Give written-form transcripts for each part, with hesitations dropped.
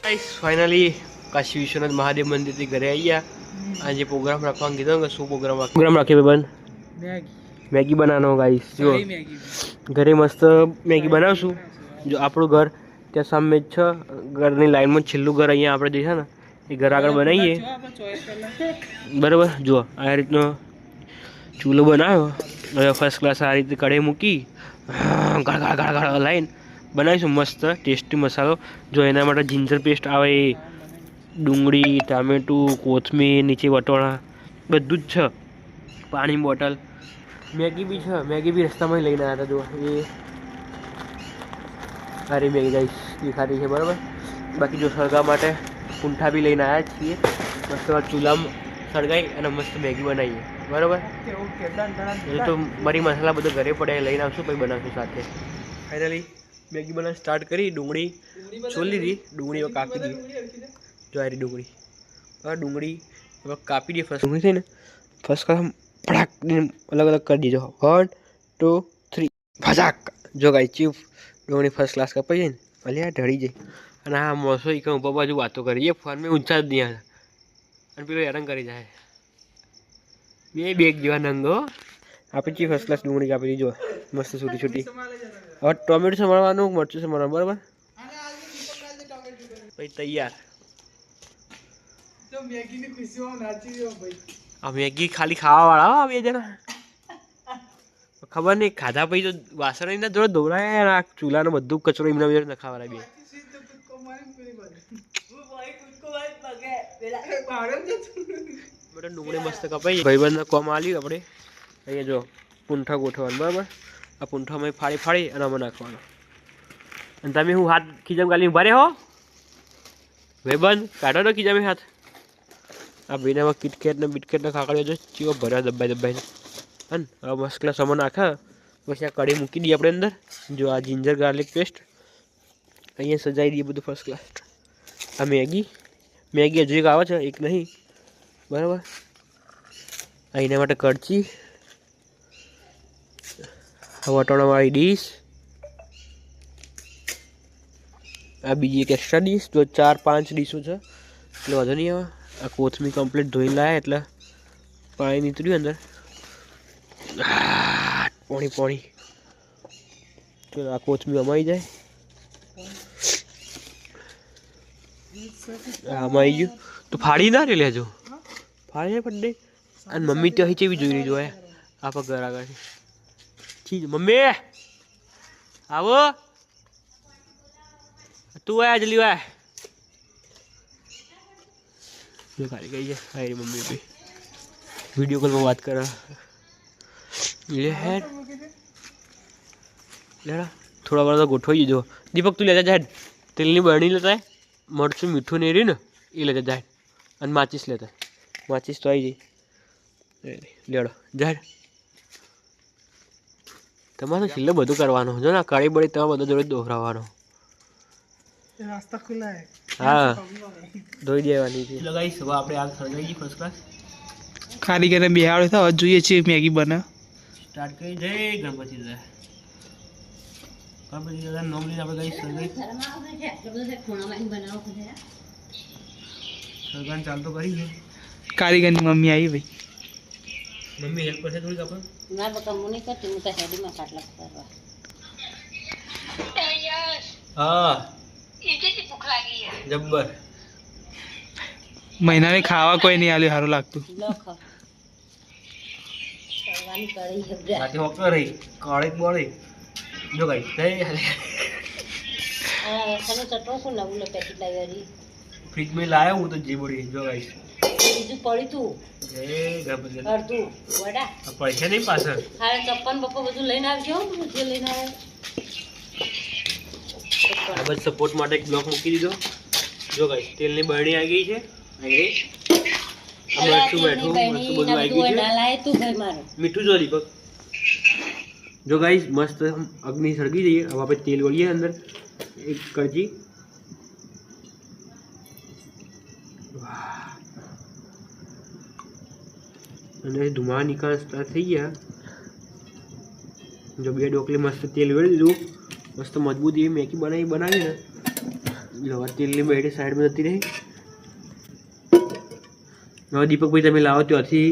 Finally Kashi Vishwanath Mahadev મંદિરથી ઘરે આવી ગયા. આજે પ્રોગ્રામ રાખવાનું કીધો કે શું પ્રોગ્રામ રાખીએ ભાઈ? મેગી બનાવવાનો ગાઈસ. જો ઘરે મસ્ત મેગી બનાવશું. જો આપણું ઘર ત્યાં સામે જ છે, ઘરની લાઈનમાં છેલ્લું ઘર અહીંયા આપણે જે છે ને એ ઘર આગળ બનાવીએ બરાબર. જો આ રીતનો ચૂલો બનાવ્યો, ફર્સ્ટ ક્લાસ આ રીતે કઢાઈ મૂકી ગાળ લાઈન બનાવીશું મસ્ત ટેસ્ટી મસાલો. જો એના માટે જિંજર પેસ્ટ આવે, ડુંગળી, ટામેટું, કોથમીર, નીચે વટોણા બધું જ છે, પાણી બોટલ, મેગી બી છે. મેગી બી રસ્તામાં લઈને આવ્યા હતા. જો એ સારી મેગી ગાઈસ દેખાતી છે બરાબર. બાકી જો સળગા માટે પૂંઠા બી લઈને આવ્યા છીએ. મસ્ત ચૂલામાં સળગાઈ અને મસ્ત મેગી બનાવીએ બરાબર. એ તો મરી મસાલા બધો ઘરે પડે લઈને આવશું, પછી બનાવશું સાથે. ફાઇનલી મેગી બનાવવાનું સ્ટાર્ટ કરી. ડુંગળી છોલી દીધી, ડુંગળી કાપી દીધી. જો આ ડુંગળી ડુંગળી કાપી દઈએ. ફર્સ્ટ ડુંગળી છે ને ફર્સ્ટ ક્લાસ ફટાક અલગ અલગ કરી દીધો. 1 2 3 ફસાક. જો ગાઈ ચીફ ડુંગળી ફર્સ્ટ ક્લાસ કપાઈ જાય ને ભલે આ ઢળી જાય. અને આ મોસો એક ઉપર બાજુ વાતો કરી એ ફોન મેં ઊંચા જ નહીં હતા અને પેલો હેરાન કરી જાય. બે બેગ જેવા નંગો આપી છીએ. ફર્સ્ટ ક્લાસ ડુંગળી કાપી દીધી. જો મસ્ત છૂટી છૂટી. હવે ટોમેટો સમારવાનું, મરચું સમારવાનું બરાબર. પછી તૈયાર. આ મેગી ખાલી ખાવા વાળા બે જણા. ખબર નહીં ખાધા પછી તો વાસણ એના જોડે ધોવડાય. આ ચૂલાનો બધું કચરો એમના જોડે નખાવાના બે. ડુંગળી મસ્ત કપાઈ. ભાઈબંધને કોમ આલ્યું આપણે. અહીંયા જો પૂંઠા ગોઠવવાનું બરાબર. આ પૂંઠામાં ફાડી ફાડી અને આમાં નાખવાનો. અને તમે હું હાથ ખીજામાં ગાલી ઉભા રહે હો ભાઈબંધ, કાઢો તો ખીજામાં હાથ. આ ભાઈનામાં કિટકેટ ને બિટકેટ ને ખાકડ્યો જો ચીવો ભર્યા દબાઈ દબાઈને. અને હવે મસ્ત ક્લાસ આમાં નાખા. પછી આ કઢી મૂકી દઈએ આપણે અંદર. જો આ જિંજર ગાર્લિક પેસ્ટ અહીંયા સજાવી દઈએ બધું ફર્સ્ટ ક્લાસ. આ મેગી હજુ એક આવે છે, એક નહીં બરાબર. એના માટે કડચી, વટાણાવાળી ડીશ, આ બીજી એક એક્સ્ટ્રા ડીશ. જો 4-5 ડીશો છે એટલે વધુ નહીં આવે. આ કોથમીર કમ્પ્લીટ ધોઈને લાવ્યા એટલે પાણી નીતર્યું અંદર. પાણી ચલો આ કોથમીર અમાઈ જાય. આમાં આવી ગયું તો ફાડી ના રે લેજો, ફાડી ના પડે. અને મમ્મી તો અહીં ચેવી જોઈ રહી જો આપ ઘર આગળ ચીજ. મમ્મી આવો, તું આયા જલ્દી આય. જો ખાલી ગઈ છે હારી મમ્મી ભાઈ વિડીયો કોલમાં વાત કરે. લે હેડ લેડા થોડા વાર તો ગોઠવાઈ દીધો. દીપક તું લેતા જાય, તેલની બરણી લેતા, મરચું મીઠું ને રહ્યું ને એ લેતા જાય. અને માચીસ લેતા, માચીસ તો આવી જાય. લેડો જાય. તમારે છેલ્લે બધું કરવાનું જો ને કાળી બળી તમારે બધું જોડે દોહરાવવાનો. હા ધોઈ દેવાની છે. લગાવીશ હવે આપણે આગ સળગાવી ગઈ ફર્સ્ટ ક્લાસ. કારીગરને બિહાડ્યો તો હવે જોઈએ છીએ મેગી બને સ્ટાર્ટ કરી. જય ગણપતિ દાદા. ગણપતિ દાદા નામ લઈને આપણે ગઈ સળગાઈ સળગાન ચાલતો કરી છે. કારીગરની મમ્મી આવી ભાઈ. મમ્મી હેલ્પ કરશે થોડીક આપણે. ના બકા મુની કરતી હું તો હેડીમાં કાટલા કરવા. હા જબ્બર. મહિનાની ખાવા કોઈ નહીં આલ્યું સારું લાગતું. રાતે હોકર રહી કાળી બોળી. જો ગાઈ ફ્રીજમાં લાવ્યો હું તો જે બોડી. જો ગાઈ બીજું પડી તું જય ગણપતિ અડધું વડા પૈસા નહીં પાછળ. હારે ચપ્પન બપ્પા બધું લઈને આવજો. જે લઈને આવે આ બસ સપોર્ટ માટે એક બ્લોક મૂકી દીધો. જો ગાઈસ તેલની બરણી આવી ગઈ છે. મીઠું જો દીપક. જો ગાઈસ મસ્ત અગ્નિ સળગી જઈએ. હવે આપણે તેલ વળીએ અંદર એક કડજી. અને ધુમા નીકળ સ્ટાર્ટ થઈ ગયા. જો બે ડોકલી મસ્ત તેલ વેળી દીધું. મસ્ત મજબૂત એવી મેગી બનાવી ને લો તેલની બેડી સાઈડમાં જતી રહી. હવે દીપકભાઈ તમે લાવો ત્યાંથી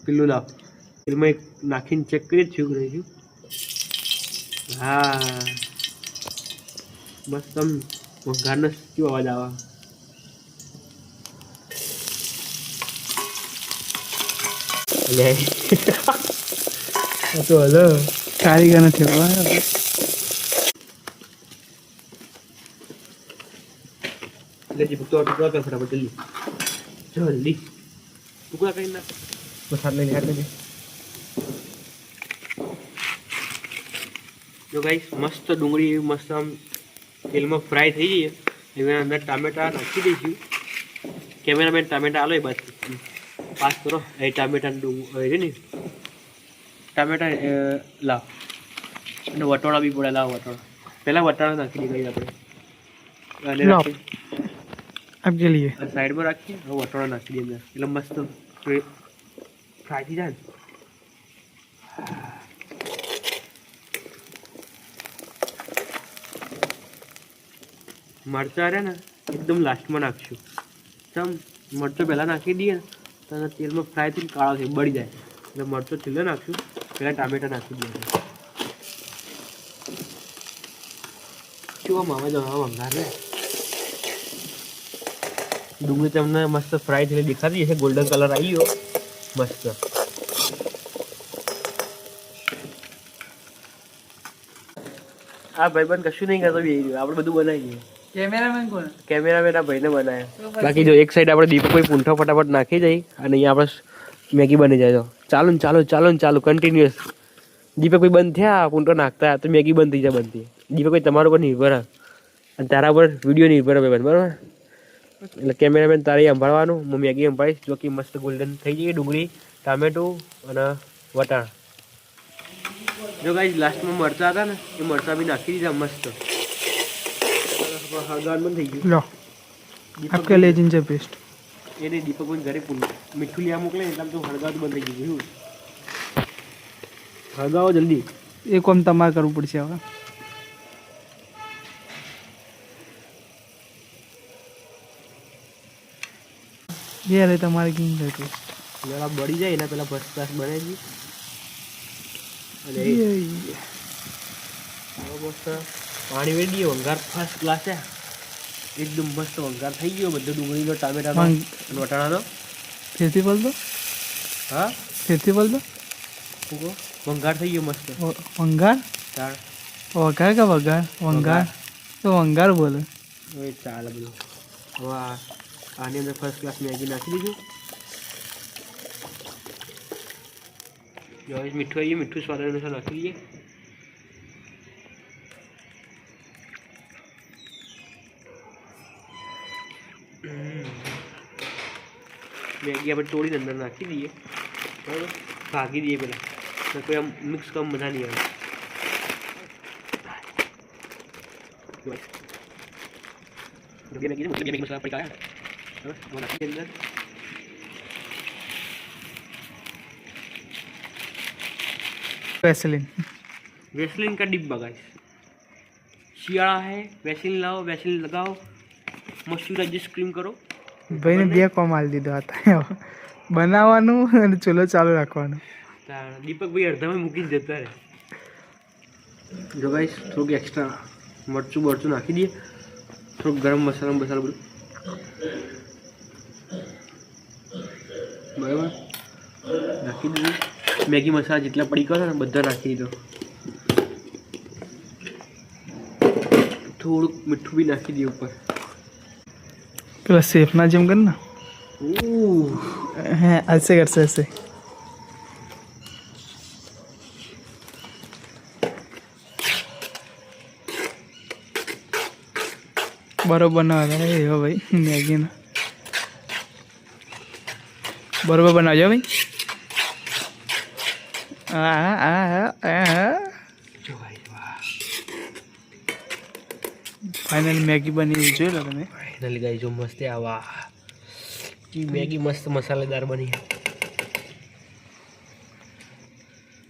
પેલું લાવો, તેલમાં એક નાખીને ચેક કરીએ થયું રહી ગયું. હા બસ તમ વઘારનો કેવો અવાજ આવે. તો હલો કારીગર નથી ટુકડા કર ફટાફટ જલ્દી જલ્દી ટુકડા કરી નાખ. બસ હાથ લઈને હાથ લઈને. જો ગાઈસ મસ્ત ડુંગળી એવી મસ્ત આમ તેલમાં ફ્રાય થઈ જઈએ એના અંદર ટામેટા નાખી દઈશું. કેમેરામેન ટામેટા આલો એ બાદ પાસ કરો. એ ટામેટા ડુંગળી ને ટામેટા લાવ અને વટોળા બી પડે. લાવ વટોળા પહેલાં વટાણા નાખી દઈએ આપણે અને આપકે લીએ સાઈડમાં રાખીએ. હવે વટોળા નાખી દઈએ અંદર એટલે મસ્ત ફ્રાય થઈ જાય ને. મરચાં રહ્યા ને એકદમ લાસ્ટમાં નાખશું. ચમ મરચો પહેલાં નાખી દઈએ ને તો તેલમાં ફ્રાય થઈને કાળો થઈ બળી જાય એટલે મરચો છેલ્લે નાખશું. પહેલાં ટામેટા નાખી દઈએ. કેવો મામા જવા વંગાર રે. ડુંગળી તમને મસ્ત ફ્રાય થયેલી દેખાતી હશે. ગોલ્ડન કલર આવી ગયો મસ્ત. આ ભાઈબંધ કશું નહીં કરતો, આપણે બધું બનાવી દઈએ. કેમેરામેન કોણ? કેમેરામેન આ ભાઈને બનાવ્યા. બાકી જો એક સાઈડ આપણે દીપકભાઈ પૂંઠો ફટાફટ નાખી જઈએ અને અહીંયા આપણે મેગી બની જાય. તો ચાલુ ને ચાલુ ચાલુ ને ચાલુ કન્ટિન્યુઅસ. દીપકભાઈ બંધ થયા પૂંઠો નાખતા તો મેગી બંધ થઈ જાય. બંધ થઈ દીપકભાઈ તમારા ઉપર નિર્ભર અને તારા પર વિડીયો નિર્ભર ભાઈ બરાબર. એટલે કેમેરામેન તારે સંભાળવાનું, હું મેગી સંભાળીશ. જો કે મસ્ત ગોલ્ડન થઈ જઈએ ડુંગળી ટામેટું અને વટાણ. જો ગાઈસ લાસ્ટમાં મરચાં હતા ને એ મરચાં બી નાખી દીધા મસ્ત. હળગાવાનું બંધ થઈ ગયું. લો આપકે લે जिंजर पेस्ट એને દીપકભાઈ ઘરે મીઠું લેવા મોકલે એટલે તો હળગાવતું બંધ થઈ ગયું. હળગાવો જલ્દી. એ કોમ તમારે કરવું પડશે હવે. યાર તમારે ginger paste પેલા બળી જાય એના પેલા ફર્સ્ટ ક્લાસ બનાવી અને મસ્ત પાણી વેડી દઈએ. વંગાર ફર્સ્ટ ક્લાસ છે એકદમ મસ્ત વંગાર થઈ ગયો. બધો ડુંગળીનો ટામેટાનો અને વટાણાનો. ફેરથી બોલ દો. હા ફેરથી બોલ દો. વંગાર થઈ ગયો મસ્ત. વંગાર ચાલ વઘાર કા વઘાર વંગાર તો વંગાર બોલે. હવે ચાલે બધું. હવે આની અંદર ફર્સ્ટ ક્લાસ મેગી નાખી દીધું. મીઠું આવીએ, મીઠું સ્વાદ અનુસાર નાખી દઈએ. મેગી આપણે તોડીને અંદર નાખી દઈએ બરાબર. ભાગી દઈએ પેલા કોઈ આમ મિક્સ કમ મજા નહીં આવે. મેગી મસાલા પડી ગયા નાખી અંદર. वेसलिन का डिब्बा गाइस. शियाड़ा है, वेसलिन लाओ, वेसलिन लगाओ, मॉइस्चराइजर क्रीम કરો. ભાઈને બે કોમ આલી દીધો હતા બનાવવાનું અને ચૂલો ચાલુ રાખવાનું. દીપકભાઈ અડધામાં મૂકીને જતા રહે. જો ગાઈસ થોડુંક એક્સ્ટ્રા મરચું નાખી દઈએ. થોડુંક ગરમ મસાલો બધું બરાબર નાખી દીધું. મેગી મસાલા જેટલા પડી ગયો ને બધા નાખી દીધો. થોડુંક મીઠું બી નાખી દઈએ ઉપર. પેલા શેફના જેમ કર ને. હે ऐसे करसे ऐसे. बरोबर बनावा है यो भाई मैगी ना बरोबर बनाओ भाई. फाइनल मैगी बनी जो लो તમે ફાઇનલી ગાઈસ જો મસ્ત આવા મેગી મસ્ત મસાલેદાર બની.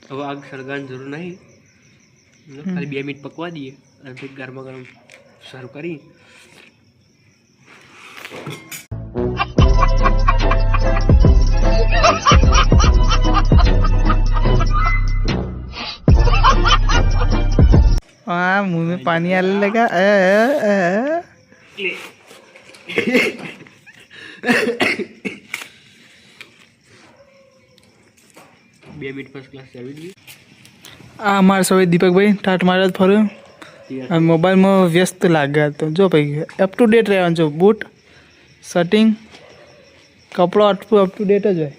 હવે આગ સળગાવવાની જરૂર નહીં, ખાલી 2 મિનિટ પકવા દઈએ અને પછી ગરમા ગરમ સર્વ કરી हाँ मुंह में पानी आने लगा બે મિનિટ ફર્સ્ટ ક્લાસ આવી ગઈ આ અમારે સૌ દીપકભાઈ ટાટ મારા ફર્યો અને મોબાઈલમાં વ્યસ્ત લાગ્યા તો જો ભાઈ અપ ટુ ડેટ રહેવાનું જો બૂટ શર્ટિંગ કપડો અપ ટુ ડેટ જ હોય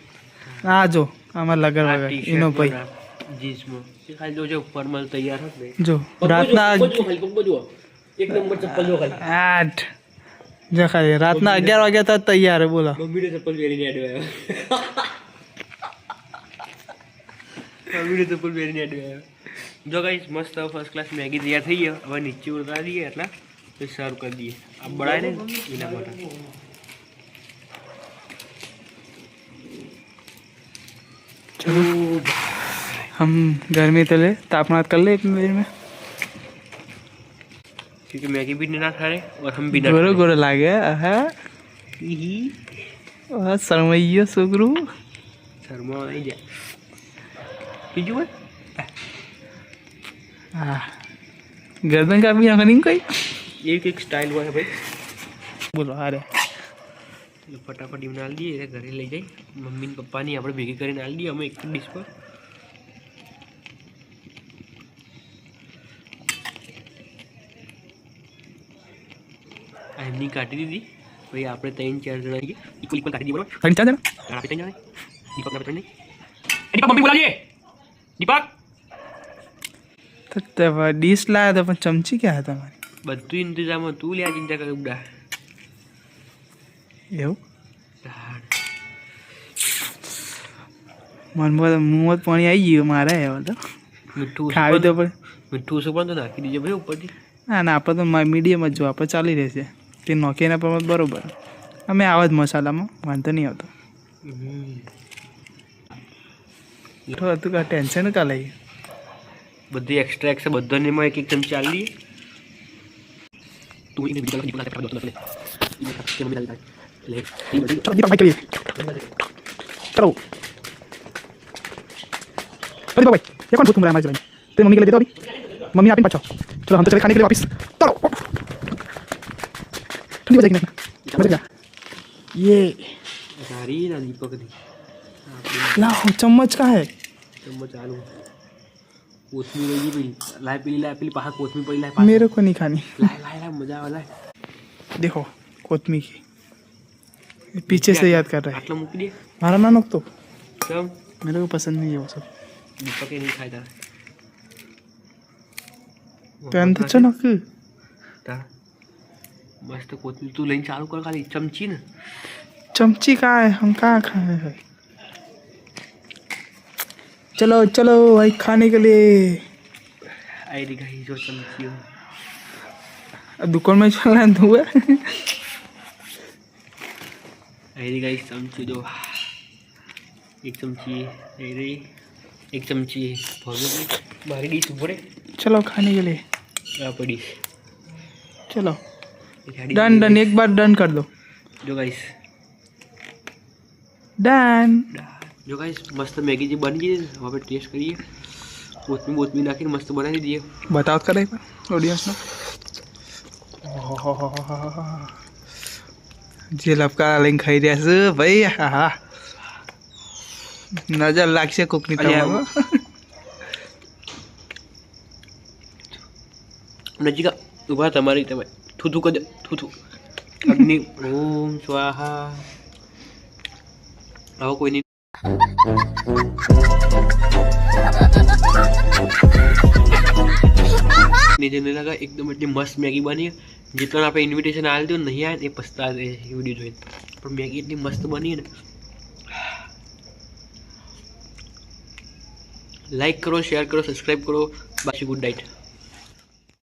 આ જો આમાં લગર વગર એનો ભાઈ જીન્સમાં ખાલી જો જો ફોર્મલ તૈયાર હશે જો રાતના ખાલી પગ જો એક નંબર ચપ્પલ જો ખાલી 8 જો ખાલી રાતના 11 વાગ્યા તો તૈયાર હે બોલો મમ્મીને ચપ્પલ પહેરીને આવ્યો મમ્મીને ચપ્પલ પહેરીને આવ્યો જો ગાઈસ મસ્ત ફર્સ્ટ ક્લાસ મેગી તૈયાર થઈ ગઈ હવે નીચે ઉતારી દઈએ એટલે સર્વ કરી દઈએ આ બળાય ને એના માટે चलो हम गर्मी तो ले तापमान कर ले इतनी देर में क्योंकि मैगी भी ना खा रहे और हम भी ना गोरे गोरे लागे शर्मैया सुगरू शर्मा नहीं जा बीजू हाँ गर्दन का भी नहीं कोई एक स्टाइल हुआ है भाई बोलो अरे फटाफट बना दिए घरे ले जाए मम्मी पप्पा ने આપણે ભેગી કરીને આલી દી અમે એક ડિશ પર એમની કાઢી દીધી પછી આપણે 3-4 જણા ઇક્વલ કાઢી દીધી બરાબર कहीं चाह આપણે 3 જણા દીપક આપણે 3 નહીં દીપક મમ્મી બોલાવીએ દીપક तो डिश लाया था पर चमची क्या है तुम्हारी બધું ઇંતજામ તું લે ચિંતા કર ઉડા એવું મનમાં મુંહમાં પાણી આવી ગયું મારે હવે તો મીઠું ખાવી તો પડે મીઠું ઓછું પણ તો નાખી દીજે ભાઈ ઉપરથી ના ના આપણે તો મીડિયમ જ જો આપણે ચાલી રહેશે તે નોકીના પ્રમાણ બરોબર અમે આવા જ મસાલામાં વાંધો નહીં આવતો તો હતું કાં ટેન્શન કાં લઈ બધી એક્સ્ટ્રા એક્સ્ટ્રા બધાને એમાં એક એક ચમચી આલી દઈએ તું એને બીજા દીપક નાખે બધું લે મમ્મી લે चलो दीपक भाई के लिए चलो दीपक भाई ये कौन भूत घूम रहा है हमारे भाई तेरी मम्मी के लिए दे दो अभी मम्मी आप ही पचाओ चलो हम तो चले खाने के लिए वापस चलो ठंडी हो जाएगी ना मजा क्या ये સારી ના દીપક ની लाओ चम्मच का है ચમચ આલુ કોથમી લઈ ગઈ પેલી લાય પેલી પાહા કોથમી પડી લાય मेरे को नहीं खानी લાય લાય લાય મજા આવે લાય देखो कोतमी की पीछे से याद कर रहा है આટલો મૂકી દે मारा ना नोक तो કેમ मेरे को पसंद नहीं है वो सब દીપકે નહીં ખાતા तो अंत अच्छा नोक તા મસ્ત કોથમી તું લઈને ચાલુ કર ખાલી ચમચી ને चमची का है हम कहाँ खाए हैं चलो चलो भाई खाने के लिए આઈ રી ગઈ જો ચમચી दुकान में चला तू है આઈ રી ગઈ ચમચી દો એક ચમચી આઈ રી એક ચમચી ભોગી મારી ડીશ ઉપર चलो खाने के लिए આ પડી चलो डन डन एक बार डन कर दो જો ગાઈસ डन જો ગાઈસ મસ્ત મેગી જે બની ગઈ છે હવે ટેસ્ટ કરીએ કોથમી નાખીને મસ્ત બનાવી દઈએ बताओ कर एक बार ऑडियंस में જે લપકા લઈને ખાઈ રહ્યા છે ભાઈ હા હા નજર લાગશે કોકની તમારો નજીક ઉભા તમારી તમે થૂથું કદ થૂથું અગ્નિ ઓમ સ્વાહા આવો કોઈ નહીં નીચે નહીં લગા એકદમ એટલી મસ્ત મેગી બની જેટલા આપણે ઇન્વિટેશન આવેલું હતું નહીં આવે એ પછતા વિડીયો જોઈને પણ મેગી એટલી મસ્ત બની ને લાઈક કરો શેર કરો સબસ્ક્રાઈબ કરો બાકી ગુડ નાઇટ